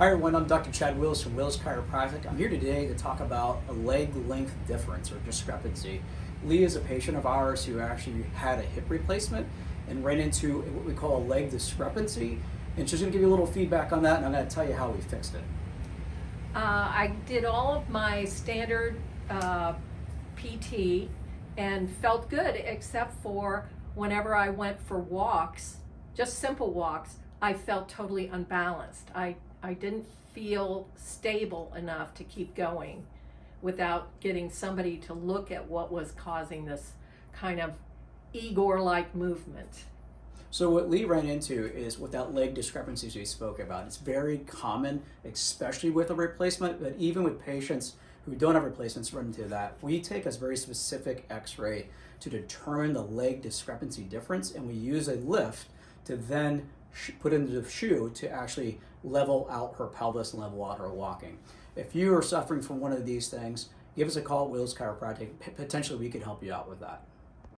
Hi everyone, I'm Dr. Chad Wills from Wills Chiropractic. I'm here today to talk about a leg length difference or discrepancy. Lee is a patient of ours who actually had a hip replacement and ran into what we call a leg discrepancy. And she's going to give you a little feedback on that, and I'm going to tell you how we fixed it. I did all of my standard PT and felt good, except for whenever I went for walks, just simple walks, I felt totally unbalanced. I didn't feel stable enough to keep going without getting somebody to look at what was causing this kind of Igor-like movement. So what Lee ran into is with that leg discrepancies we spoke about. It's very common, especially with a replacement, but even with patients who don't have replacements run into that. We take a very specific x-ray to determine the leg discrepancy difference, and we use a lift to then put into the shoe to actually level out her pelvis and level out her walking. If you are suffering from one of these things, give us a call at Wills Chiropractic. Potentially we could help you out with that.